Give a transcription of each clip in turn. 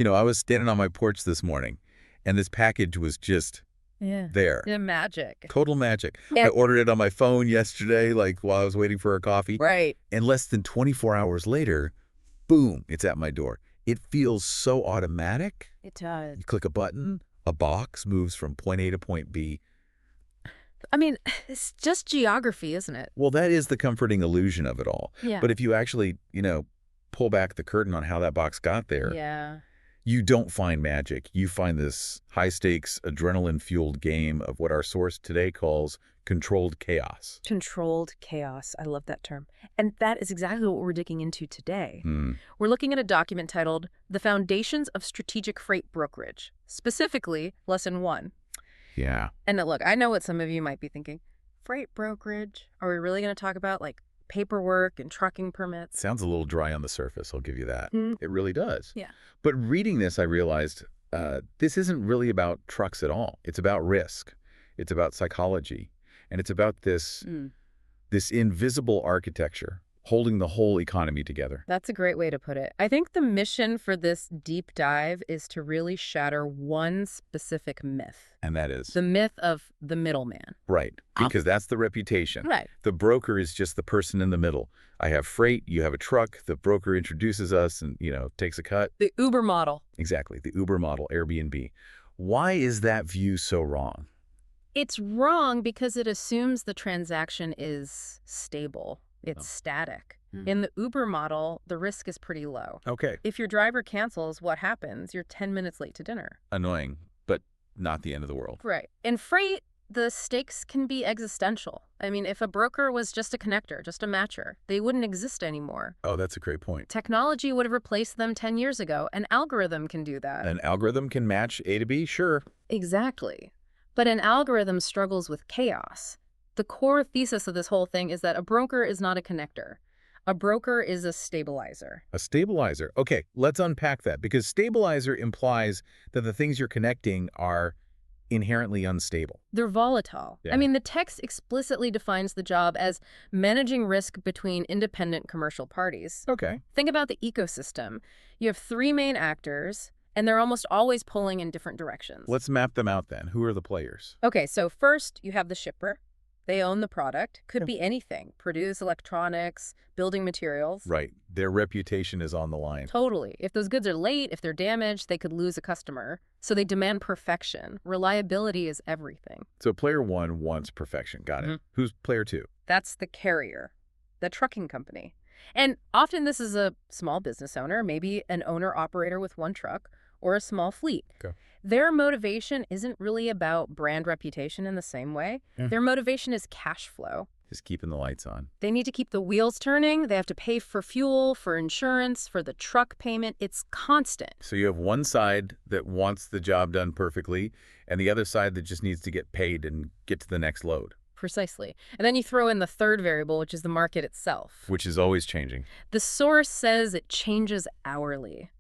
I was standing on my porch this morning, and this package was just there. Yeah, magic. Total magic. Yeah. I ordered it on my phone yesterday, while I was waiting for a coffee. Right. And less than 24 hours later, boom, it's at my door. It feels so automatic. It does. You click a button, a box moves from point A to point B. I mean, it's just geography, isn't it? Well, that is the comforting illusion of it all. Yeah. But if you actually, pull back the curtain on how that box got there, you don't find magic. You find this high-stakes, adrenaline-fueled game of what our source today calls controlled chaos. Controlled chaos. I love that term. And that is exactly what we're digging into today. Hmm. We're looking at a document titled The Foundations of Strategic Freight Brokerage, specifically Lesson 1. Yeah. And look, I know what some of you might be thinking. Freight brokerage? Are we really going to talk about paperwork and trucking permits? Sounds a little dry on the surface, I'll give you that. It really does. Yeah. But reading this, I realized this isn't really about trucks at all. It's about risk. It's about psychology. And it's about this invisible architecture holding the whole economy together. That's a great way to put it. I think the mission for this deep dive is to really shatter one specific myth. And that is? The myth of the middleman. Right, because that's the reputation. Right. The broker is just the person in the middle. I have freight, you have a truck, the broker introduces us and, takes a cut. The Uber model. Exactly, the Uber model, Airbnb. Why is that view so wrong? It's wrong because it assumes the transaction is stable. It's static. In the Uber model, the risk is pretty low. Okay. If your driver cancels, what happens? You're 10 minutes late to dinner. Annoying, but not the end of the world. Right. In freight, the stakes can be existential. I mean, if a broker was just a connector, just a matcher, they wouldn't exist anymore. Oh, that's a great point. Technology would have replaced them 10 years ago. An algorithm can do that. An algorithm can match A to B? Sure. Exactly. But an algorithm struggles with chaos. The core thesis of this whole thing is that a broker is not a connector. A broker is a stabilizer. A stabilizer. Okay, let's unpack that, because stabilizer implies that the things you're connecting are inherently unstable. They're volatile. Yeah. I mean, the text explicitly defines the job as managing risk between independent commercial parties. Okay. Think about the ecosystem. You have three main actors, and they're almost always pulling in different directions. Let's map them out then. Who are the players? Okay, so first you have the shipper. They own the product. Could be anything. Produce electronics, building materials. Right. Their reputation is on the line. Totally. If those goods are late, if they're damaged, they could lose a customer. So they demand perfection. Reliability is everything. So player one wants perfection. Got it. Who's player two? That's the carrier, the trucking company. And often this is a small business owner, maybe an owner-operator with one truck, or a small fleet. Okay. Their motivation isn't really about brand reputation in the same way. Their motivation is cash flow. Just keeping the lights on. They need to keep the wheels turning. They have to pay for fuel, for insurance, for the truck payment. It's constant. So you have one side that wants the job done perfectly, and the other side that just needs to get paid and get to the next load. Precisely. And then you throw in the third variable, which is the market itself. Which is always changing. The source says it changes hourly.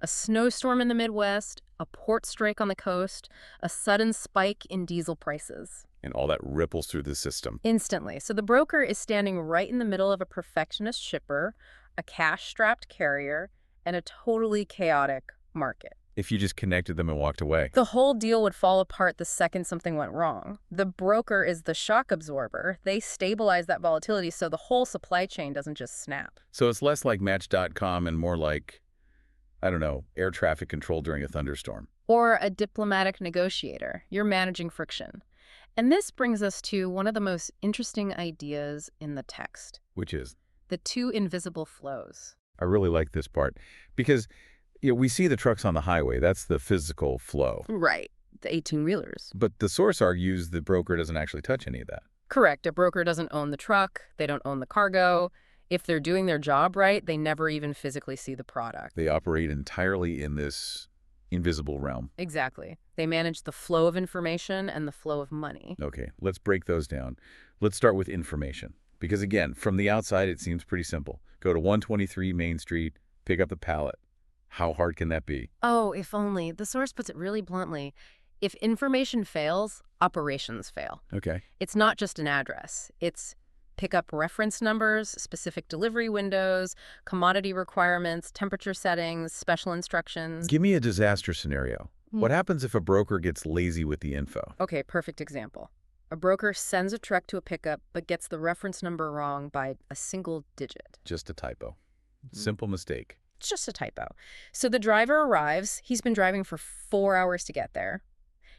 A snowstorm in the Midwest, a port strike on the coast, a sudden spike in diesel prices. And all that ripples through the system. Instantly. So the broker is standing right in the middle of a perfectionist shipper, a cash-strapped carrier, and a totally chaotic market. If you just connected them and walked away. The whole deal would fall apart the second something went wrong. The broker is the shock absorber. They stabilize that volatility so the whole supply chain doesn't just snap. So it's less like Match.com and more like, I don't know, air traffic control during a thunderstorm. Or a diplomatic negotiator. You're managing friction. And this brings us to one of the most interesting ideas in the text. Which is? The two invisible flows. I really like this part because we see the trucks on the highway. That's the physical flow. Right. The 18-wheelers. But the source argues the broker doesn't actually touch any of that. Correct. A broker doesn't own the truck. They don't own the cargo. If they're doing their job right, they never even physically see the product. They operate entirely in this invisible realm. Exactly. They manage the flow of information and the flow of money. Okay, let's break those down. Let's start with information. Because again, from the outside, it seems pretty simple. Go to 123 Main Street, pick up the pallet. How hard can that be? Oh, if only. The source puts it really bluntly. If information fails, operations fail. Okay. It's not just an address. It's pickup reference numbers, specific delivery windows, commodity requirements, temperature settings, special instructions. Give me a disaster scenario. What happens if a broker gets lazy with the info? Okay, perfect example. A broker sends a truck to a pickup but gets the reference number wrong by a single digit. Just a typo. Simple mistake. It's just a typo. So the driver arrives. He's been driving for 4 hours to get there.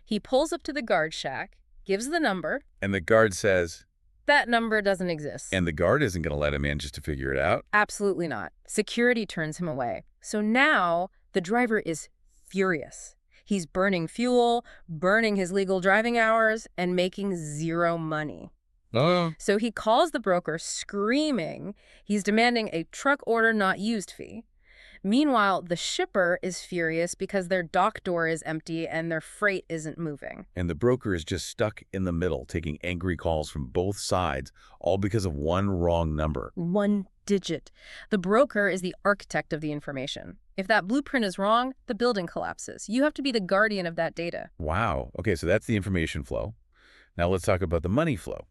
He pulls up to the guard shack, gives the number. And the guard says, That number doesn't exist. and the guard isn't going to let him in just to figure it out? Absolutely not. Security turns him away. So now the driver is furious. He's burning fuel, burning his legal driving hours, and making zero money. Oh. So he calls the broker screaming. He's demanding a truck order not used fee. Meanwhile, the shipper is furious because their dock door is empty and their freight isn't moving. And the broker is just stuck in the middle, taking angry calls from both sides, all because of one wrong number. One digit. The broker is the architect of the information. If that blueprint is wrong, the building collapses. You have to be the guardian of that data. Wow. Okay, so that's the information flow. Now let's talk about the money flow.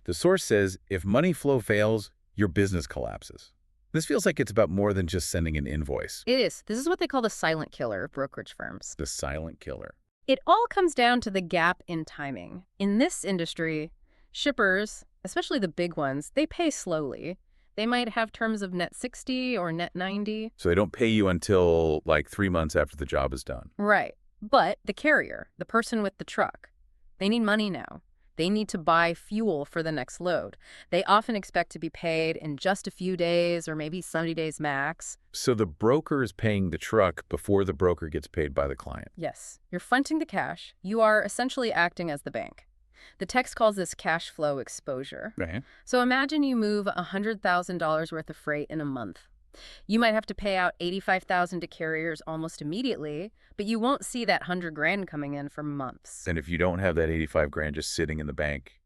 The source says if money flow fails, your business collapses. This feels like it's about more than just sending an invoice. It is. This is what they call the silent killer of brokerage firms. The silent killer. It all comes down to the gap in timing. In this industry, shippers, especially the big ones, they pay slowly. They might have terms of net 60 or net 90. So they don't pay you until like 3 months after the job is done. Right. But the carrier, the person with the truck, they need money now. They need to buy fuel for the next load. They often expect to be paid in just a few days or maybe 70 days max. So the broker is paying the truck before the broker gets paid by the client. Yes, you're fronting the cash. You are essentially acting as the bank. The text calls this cash flow exposure. Right. So imagine you move $100,000 worth of freight in a month. You might have to pay out $85,000 to carriers almost immediately, but you won't see that $100,000 coming in for months. And if you don't have that 85 grand just sitting in the bank,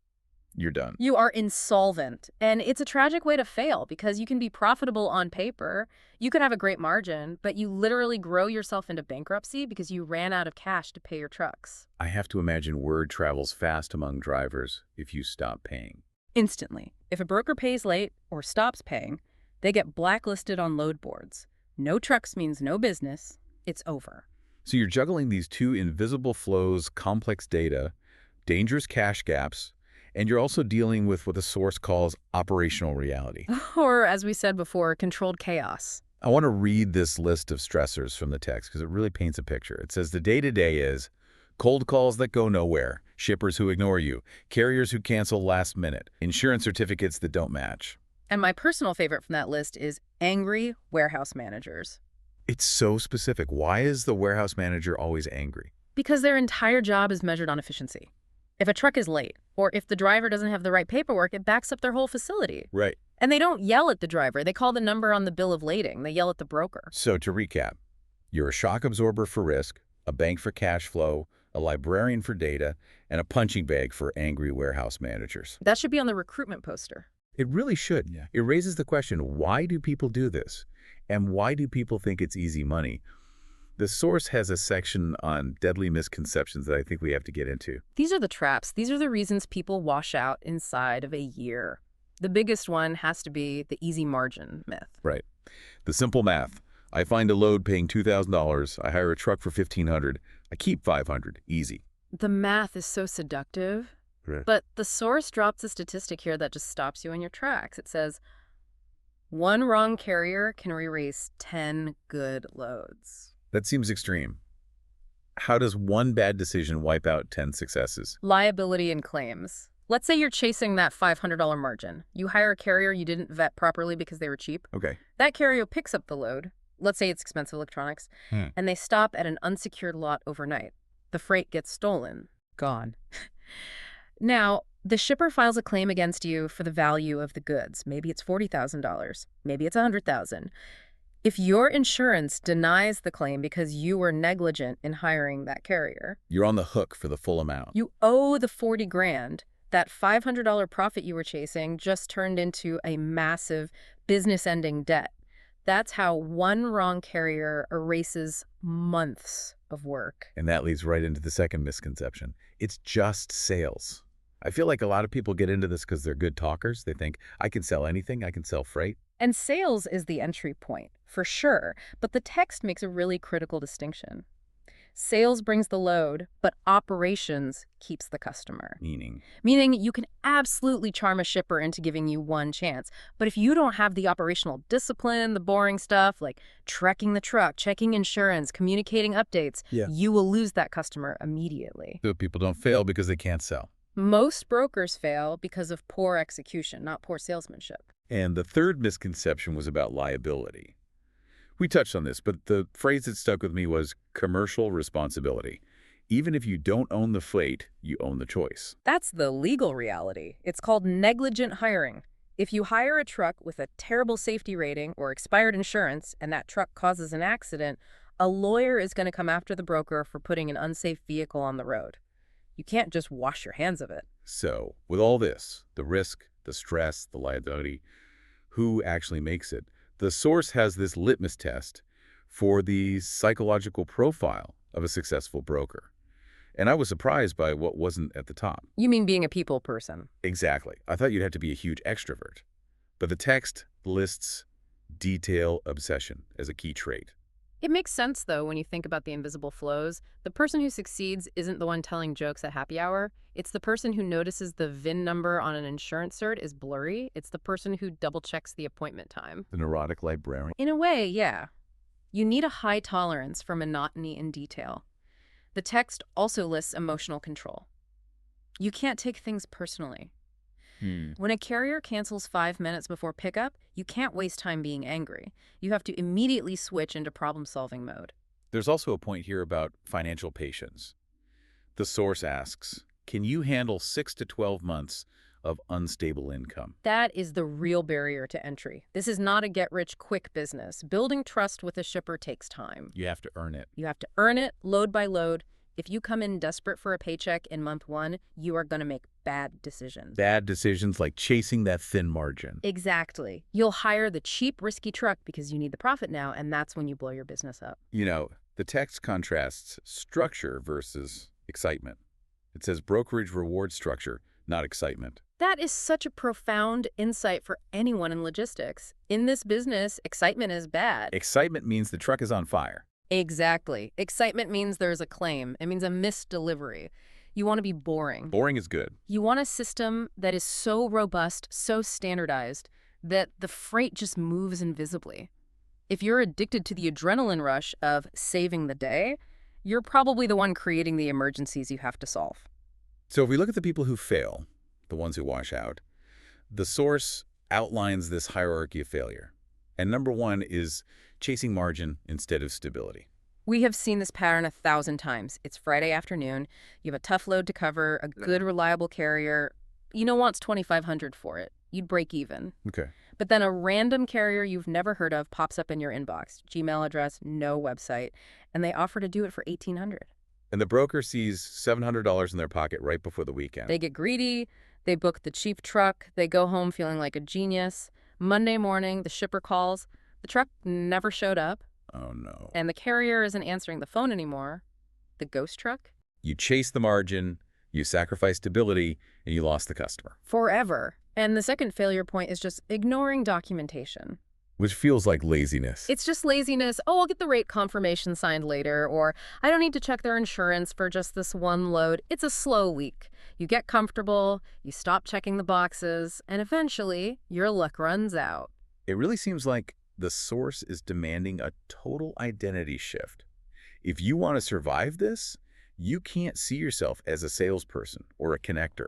you're done. You are insolvent, and it's a tragic way to fail because you can be profitable on paper. You could have a great margin, but you literally grow yourself into bankruptcy because you ran out of cash to pay your trucks. I have to imagine word travels fast among drivers if you stop paying. Instantly. If a broker pays late or stops paying, they get blacklisted on load boards. No trucks means no business. It's over. So you're juggling these two invisible flows, complex data, dangerous cash gaps, and you're also dealing with what the source calls operational reality. Or, as we said before, controlled chaos. I want to read this list of stressors from the text because it really paints a picture. It says the day-to-day is cold calls that go nowhere, shippers who ignore you, carriers who cancel last minute, insurance certificates that don't match. And my personal favorite from that list is angry warehouse managers. It's so specific. Why is the warehouse manager always angry? Because their entire job is measured on efficiency. If a truck is late, or if the driver doesn't have the right paperwork, it backs up their whole facility. Right. And they don't yell at the driver. They call the number on the bill of lading. They yell at the broker. So to recap, you're a shock absorber for risk, a bank for cash flow, a librarian for data, and a punching bag for angry warehouse managers. That should be on the recruitment poster. It really should. Yeah. It raises the question, why do people do this? And why do people think it's easy money? The source has a section on deadly misconceptions that I think we have to get into. These are the traps. These are the reasons people wash out inside of a year. The biggest one has to be the easy margin myth. Right. The simple math. I find a load paying $2,000. I hire a truck for $1,500. I keep $500. Easy. The math is so seductive. Right. But the source drops a statistic here that just stops you in your tracks. It says, one wrong carrier can erase 10 good loads. That seems extreme. How does one bad decision wipe out 10 successes? Liability and claims. Let's say you're chasing that $500 margin. You hire a carrier you didn't vet properly because they were cheap. Okay. That carrier picks up the load. Let's say it's expensive electronics. And they stop at an unsecured lot overnight. The freight gets stolen. Gone. Now, the shipper files a claim against you for the value of the goods. Maybe it's $40,000. Maybe it's $100,000. If your insurance denies the claim because you were negligent in hiring that carrier, You're on the hook for the full amount. you owe the $40,000. That $500 profit you were chasing just turned into a massive business-ending debt. That's how one wrong carrier erases months of work. And that leads right into the second misconception. It's just sales. I feel like a lot of people get into this because they're good talkers. They think, I can sell anything. I can sell freight. And sales is the entry point, for sure, but the text makes a really critical distinction. Sales brings the load, but operations keeps the customer. Meaning you can absolutely charm a shipper into giving you one chance, but if you don't have the operational discipline, the boring stuff like trekking the truck, checking insurance, communicating updates, you will lose that customer immediately. So people don't fail because they can't sell. Most brokers fail because of poor execution, not poor salesmanship. And the third misconception was about liability. We touched on this, but the phrase that stuck with me was commercial responsibility. Even if you don't own the freight, you own the choice. That's the legal reality. It's called negligent hiring. If you hire a truck with a terrible safety rating or expired insurance and that truck causes an accident, a lawyer is going to come after the broker for putting an unsafe vehicle on the road. You can't just wash your hands of it. So, with all this, the risk, the stress, the liability, who actually makes it? The source has this litmus test for the psychological profile of a successful broker. And I was surprised by what wasn't at the top. You mean being a people person? Exactly. I thought you'd have to be a huge extrovert. But the text lists detail obsession as a key trait. It makes sense, though, when you think about the invisible flows. The person who succeeds isn't the one telling jokes at happy hour. It's the person who notices the VIN number on an insurance cert is blurry. It's the person who double-checks the appointment time. The neurotic librarian. In a way, yeah. You need a high tolerance for monotony and detail. The text also lists emotional control. You can't take things personally. When a carrier cancels 5 minutes before pickup, you can't waste time being angry. You have to immediately switch into problem-solving mode. There's also a point here about financial patience. The source asks, can you handle 6 to 12 months of unstable income? That is the real barrier to entry. This is not a get-rich-quick business. Building trust with a shipper takes time. You have to earn it. You have to earn it, load by load. If you come in desperate for a paycheck in month 1, you are going to make bad decisions. Bad decisions like chasing that thin margin. Exactly. You'll hire the cheap, risky truck because you need the profit now, and that's when you blow your business up. You know, the text contrasts structure versus excitement. It says brokerage reward structure, not excitement. That is such a profound insight for anyone in logistics. In this business, excitement is bad. Excitement means the truck is on fire. Exactly. Excitement means there's a claim. It means a missed delivery. You want to be boring. Boring is good. You want a system that is so robust, so standardized, that the freight just moves invisibly. If you're addicted to the adrenaline rush of saving the day, you're probably the one creating the emergencies you have to solve. So if we look at the people who fail, the ones who wash out, the source outlines this hierarchy of failure. And number 1 is chasing margin instead of stability. We have seen this pattern 1,000 times. It's Friday afternoon. You have a tough load to cover, a good, reliable carrier, wants $2,500 for it. You'd break even. Okay. But then a random carrier you've never heard of pops up in your inbox. Gmail address, no website. And they offer to do it for $1,800. And the broker sees $700 in their pocket right before the weekend. They get greedy. They book the cheap truck. They go home feeling like a genius. Monday morning, the shipper calls. The truck never showed up. Oh, no. And the carrier isn't answering the phone anymore. The ghost truck? You chase the margin, you sacrifice stability, and you lost the customer. Forever. And the second failure point is just ignoring documentation. Which feels like laziness. It's just laziness. Oh, I'll get the rate confirmation signed later, or I don't need to check their insurance for just this one load. It's a slow leak. You get comfortable, you stop checking the boxes, and eventually your luck runs out. It really seems like the source is demanding a total identity shift. If you want to survive this, you can't see yourself as a salesperson or a connector.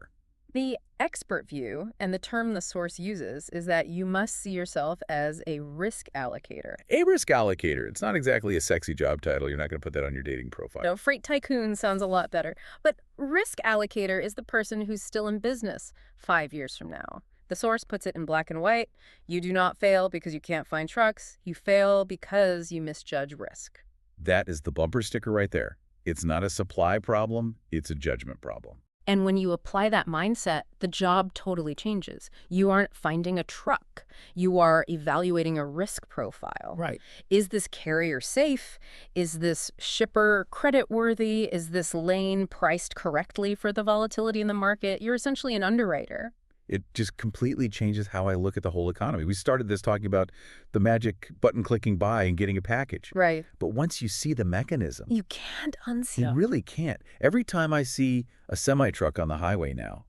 The expert view, and the term the source uses, is that you must see yourself as a risk allocator. A risk allocator. It's not exactly a sexy job title. You're not going to put that on your dating profile. No, freight tycoon sounds a lot better. But risk allocator is the person who's still in business 5 years from now. The source puts it in black and white. You do not fail because you can't find trucks. You fail because you misjudge risk. That is the bumper sticker right there. It's not a supply problem. It's a judgment problem. And when you apply that mindset, the job totally changes. You aren't finding a truck. You are evaluating a risk profile. Right. Is this carrier safe? Is this shipper creditworthy? Is this lane priced correctly for the volatility in the market? You're essentially an underwriter. It just completely changes how I look at the whole economy. We started this talking about the magic button clicking buy and getting a package. Right. But once you see the mechanism, You can't unsee you it. really can't. Every time I see a semi-truck on the highway now,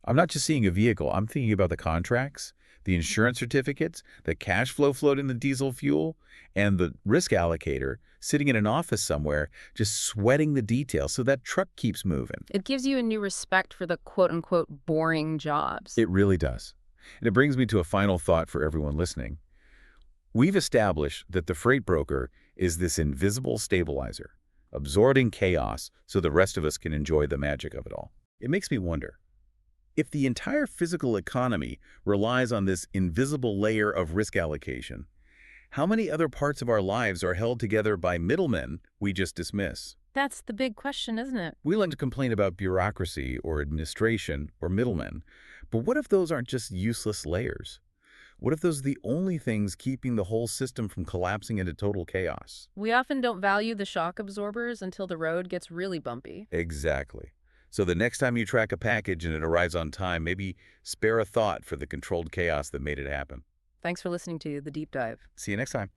I'm not just seeing a vehicle. I'm thinking about the contracts, the insurance certificates, the cash flow floating the diesel fuel, and the risk allocator sitting in an office somewhere just sweating the details so that truck keeps moving. It gives you a new respect for the quote-unquote boring jobs. It really does. And it brings me to a final thought for everyone listening. We've established that the freight broker is this invisible stabilizer, absorbing chaos so the rest of us can enjoy the magic of it all. It makes me wonder, if the entire physical economy relies on this invisible layer of risk allocation, how many other parts of our lives are held together by middlemen we just dismiss? That's the big question, isn't it? We like to complain about bureaucracy or administration or middlemen, but what if those aren't just useless layers? What if those are the only things keeping the whole system from collapsing into total chaos? We often don't value the shock absorbers until the road gets really bumpy. Exactly. So the next time you track a package and it arrives on time, maybe spare a thought for the controlled chaos that made it happen. Thanks for listening to The Deep Dive. See you next time.